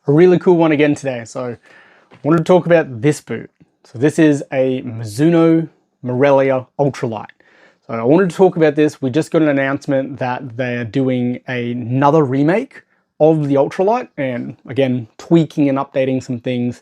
a really cool one again today. So I wanted to talk about this boot. So this is a Mizuno Morelia Ultra Light. So I wanted to talk about this. We just got an announcement that they're doing another remake of the Ultralite, and again, tweaking and updating some things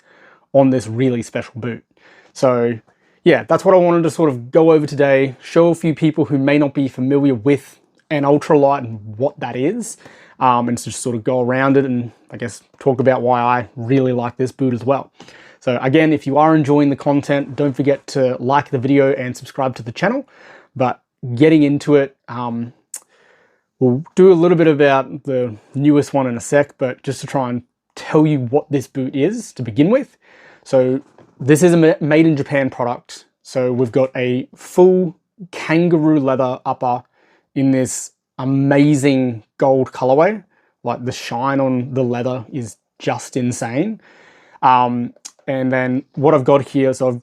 on this really special boot. So yeah, that's what I wanted to sort of go over today, show a few people who may not be familiar with an Ultralite and what that is, and just sort of go around it and I guess talk about why I really like this boot as well. So again, if you are enjoying the content, don't forget to like the video and subscribe to the channel. But getting into it, we'll do a little bit about the newest one in a sec, but just to try and tell you what this boot is to begin with. So this is a made in Japan product. So we've got a full kangaroo leather upper in this amazing gold colorway. Like the shine on the leather is just insane. And then what I've got here, so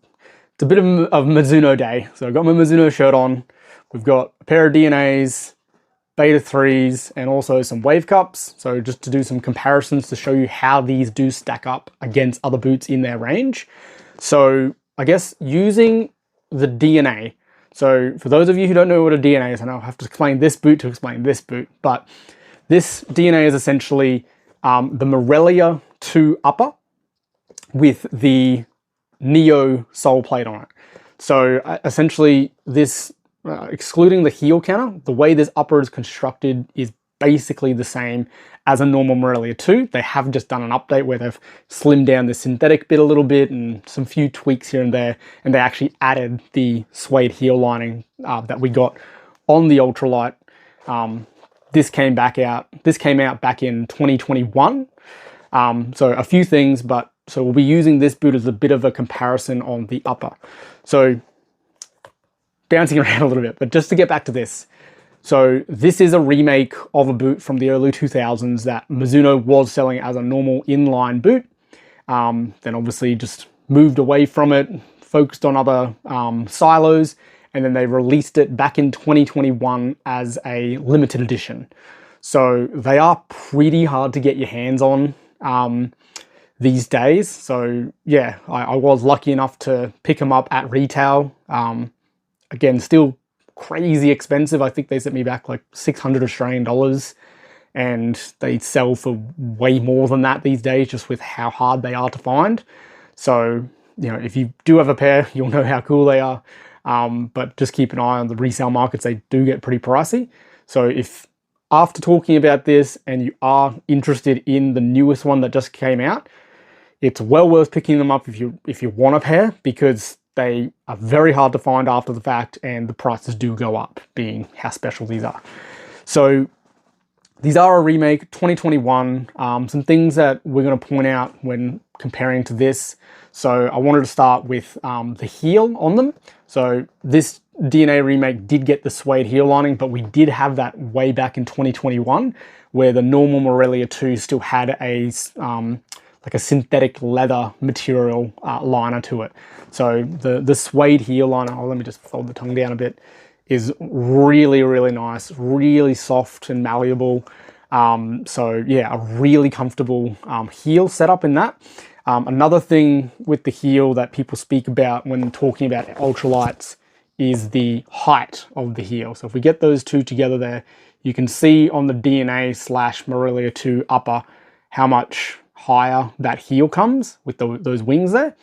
it's a bit of Mizuno day. So I've got my Mizuno shirt on. We've got a pair of DNAs, Beta 3s, and also some wave cups. So just to do some comparisons to show you how these do stack up against other boots in their range. So I guess using the DNA. So for those of you who don't know what a DNA is, and I'll have to explain this boot to explain this boot, but this DNA is essentially the Morelia 2 upper with the Neo sole plate on it. So essentially this, excluding the heel counter, the way this upper is constructed is basically the same as a normal Morelia 2. They have just done an update where they've slimmed down the synthetic bit a little bit and some few tweaks here and there, and they actually added the suede heel lining that we got on the Ultralite. This came out back in 2021. So a few things, but so we'll be using this boot as a bit of a comparison on the upper. So bouncing around a little bit, but just to get back to this. So this is a remake of a boot from the early 2000s that Mizuno was selling as a normal inline boot. Then obviously just moved away from it, focused on other silos, and then they released it back in 2021 as a limited edition. So they are pretty hard to get your hands on these days. So yeah, I was lucky enough to pick them up at retail. Again, still crazy expensive. I think they sent me back like 600 Australian dollars, and they sell for way more than that these days, just with how hard they are to find. So, you know, if you do have a pair, you'll know how cool they are. But just keep an eye on the resale markets. They do get pretty pricey. So if after talking about this and you are interested in the newest one that just came out, it's well worth picking them up if you want a pair, because they are very hard to find after the fact, and the prices do go up, being how special these are. So these are a remake, 2021. Some things that we're going to point out when comparing to this. So I wanted to start with the heel on them. So this DNA remake did get the suede heel lining, but we did have that way back in 2021, where the normal Morelia 2 still had a like a synthetic leather material liner to it. So the suede heel liner, let me just fold the tongue down a bit, is really, really nice, really soft and malleable. So yeah, a really comfortable heel setup in that. Another thing with the heel that people speak about when talking about ultralights is the height of the heel. So if we get those two together there, you can see on the DNA / Morelia 2 upper how much higher that heel comes with those wings there.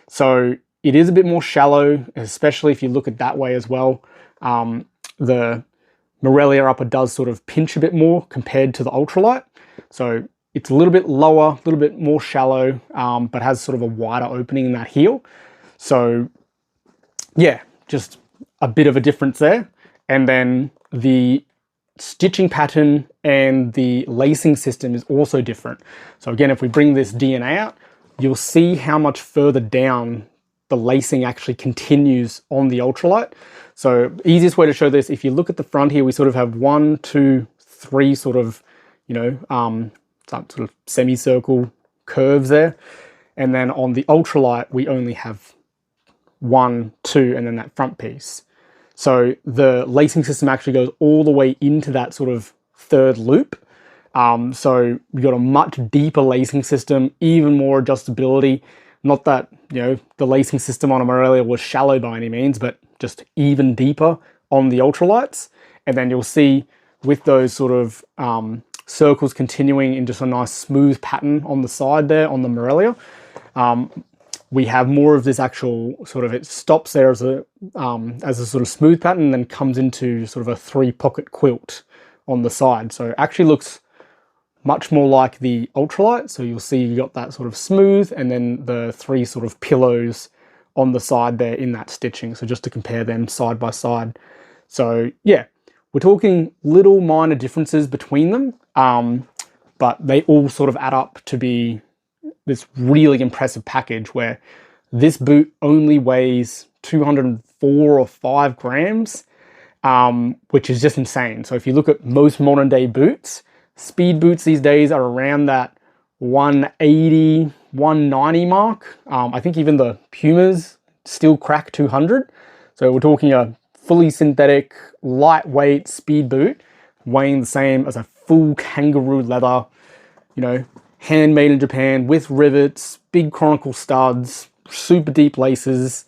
So it is a bit more shallow, especially if you look at that way as well. The Morelia upper does sort of pinch a bit more compared to the Ultralite. So it's a little bit lower, a little bit more shallow, but has sort of a wider opening in that heel. So yeah, just a bit of a difference there. And then the stitching pattern and the lacing system is also different. So again, if we bring this DNA out, you'll see how much further down the lacing actually continues on the Ultralite. So easiest way to show this, if you look at the front here, we sort of have 1, 2, 3 sort of, you know, sort of semicircle curves there. And then on the Ultralite, we only have 1, 2, and then that front piece. So the lacing system actually goes all the way into that sort of third loop. So we got a much deeper lacing system, even more adjustability. Not that, you know, the lacing system on a Morelia was shallow by any means, but just even deeper on the Ultralights. And then you'll see with those sort of circles continuing in just a nice smooth pattern on the side there on the Morelia. We have more of this actual sort of, it stops there as a sort of smooth pattern and then comes into sort of a 3-pocket quilt on the side. So it actually looks much more like the Ultralight. So you'll see you got that sort of smooth and then the 3 sort of pillows on the side there in that stitching. So just to compare them side by side. So yeah, we're talking little minor differences between them, but they all sort of add up to be this really impressive package where this boot only weighs 204 or 5 grams, which is just insane. So if you look at most modern day boots, speed boots these days are around that 180, 190 mark. I think even the Pumas still crack 200. So we're talking a fully synthetic, lightweight speed boot weighing the same as a full kangaroo leather, you know, handmade in Japan with rivets, big chronicle studs, super deep laces,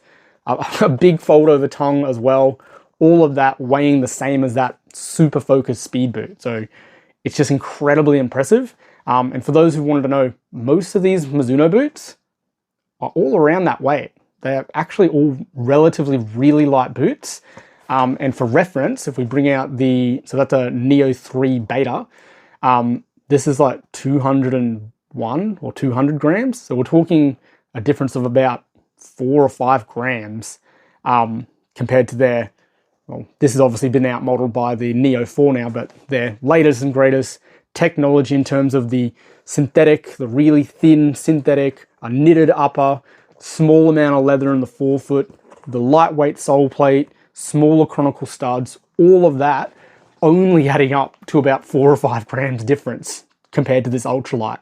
a big fold over tongue as well. All of that weighing the same as that super focused speed boot. So it's just incredibly impressive. And for those who wanted to know, most of these Mizuno boots are all around that weight. They're actually all relatively really light boots. And for reference, if we bring out so that's a Neo 3 Beta, this is like 201 or 200 grams. So we're talking a difference of about 4 or 5 grams compared to their, well, this has obviously been outmodeled by the Neo 4 now, but their latest and greatest technology in terms of the synthetic, the really thin synthetic, a knitted upper, small amount of leather in the forefoot, the lightweight sole plate, smaller chronicle studs, all of that only adding up to about 4 or 5 grams difference compared to this Ultralight.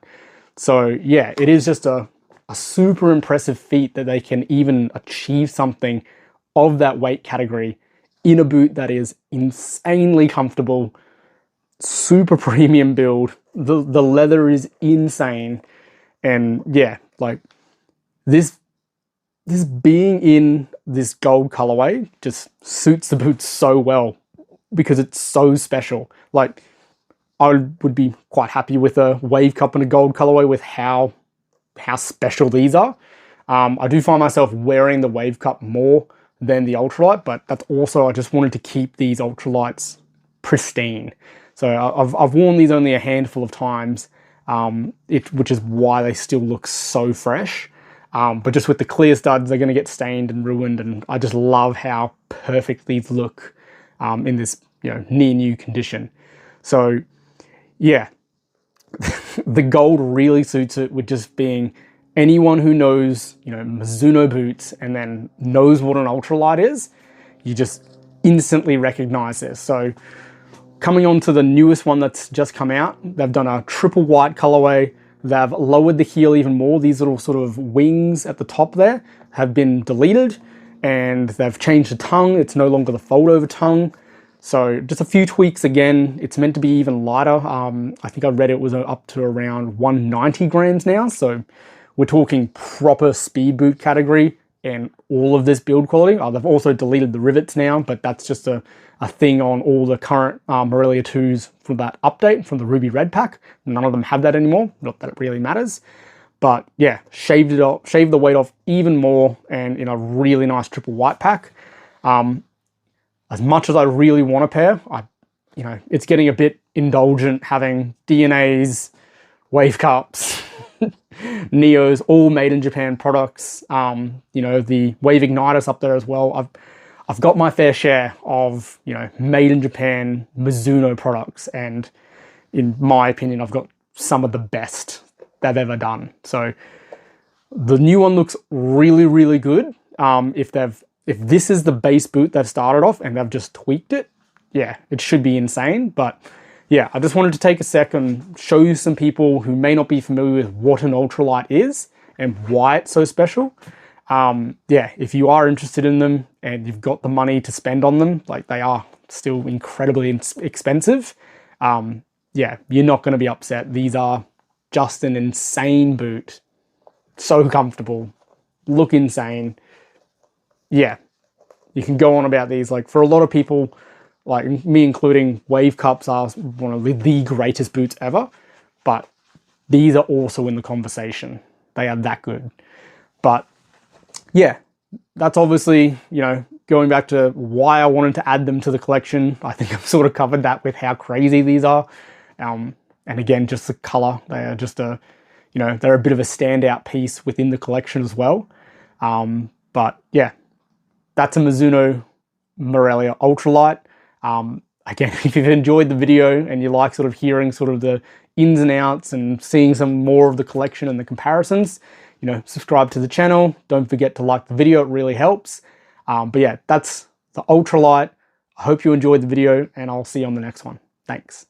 So yeah, it is just a super impressive feat that they can even achieve something of that weight category in a boot that is insanely comfortable, super premium build. The leather is insane. And yeah, like this being in this gold colorway just suits the boot so well because it's so special. Like I would be quite happy with a wave cup and a gold colorway with how special these are. I do find myself wearing the wave cup more than the Ultralight, but that's also, I just wanted to keep these Ultralights pristine. So I've worn these only a handful of times, which is why they still look so fresh. But just with the clear studs, they're going to get stained and ruined, and I just love how perfect these look in this, you know, near new condition. So yeah, the gold really suits it with just being anyone who knows, you know, Mizuno boots and then knows what an Ultralight is, you just instantly recognize this. So coming on to the newest one that's just come out, they've done a triple white colorway. They've lowered the heel even more. These little sort of wings at the top there have been deleted, and they've changed the tongue. It's no longer the fold over tongue. So just a few tweaks again. It's meant to be even lighter. I think I read it was up to around 190 grams now. So we're talking proper speed boot category and all of this build quality. They've also deleted the rivets now, but that's just a thing on all the current Morelia 2s from that update from the Ruby Red pack. None of them have that anymore. Not that it really matters. But yeah, shaved it off, shaved the weight off even more, and in a really nice triple white pack. As much as I really want a pair, you know, it's getting a bit indulgent having DNAs, wave cups, Neos, all made in Japan products. You know, the Wave Ignitus up there as well. I've got my fair share of, you know, made in Japan Mizuno products, and in my opinion, I've got some of the best they've ever done. So the new one looks really, really good. If this is the base boot they've started off and they've just tweaked it, yeah, it should be insane. But yeah, I just wanted to take a sec and show you some people who may not be familiar with what an Ultralight is and why it's so special. Yeah, if you are interested in them and you've got the money to spend on them, like they are still incredibly expensive. yeah, you're not going to be upset. These are just an insane boot. So comfortable, look insane. Yeah, you can go on about these. Like for a lot of people, like me including, wave cups are one of the greatest boots ever, but these are also in the conversation. They are that good. But yeah, that's obviously, you know, going back to why I wanted to add them to the collection. I think I've sort of covered that with how crazy these are. And again, just the color, they are just a, you know, they're a bit of a standout piece within the collection as well. But yeah, that's a Mizuno Morelia Ultra Light. Again, if you've enjoyed the video and you like sort of hearing sort of the ins and outs and seeing some more of the collection and the comparisons, you know, subscribe to the channel. Don't forget to like the video, it really helps. But yeah, that's the Ultralite. I hope you enjoyed the video and I'll see you on the next one. Thanks.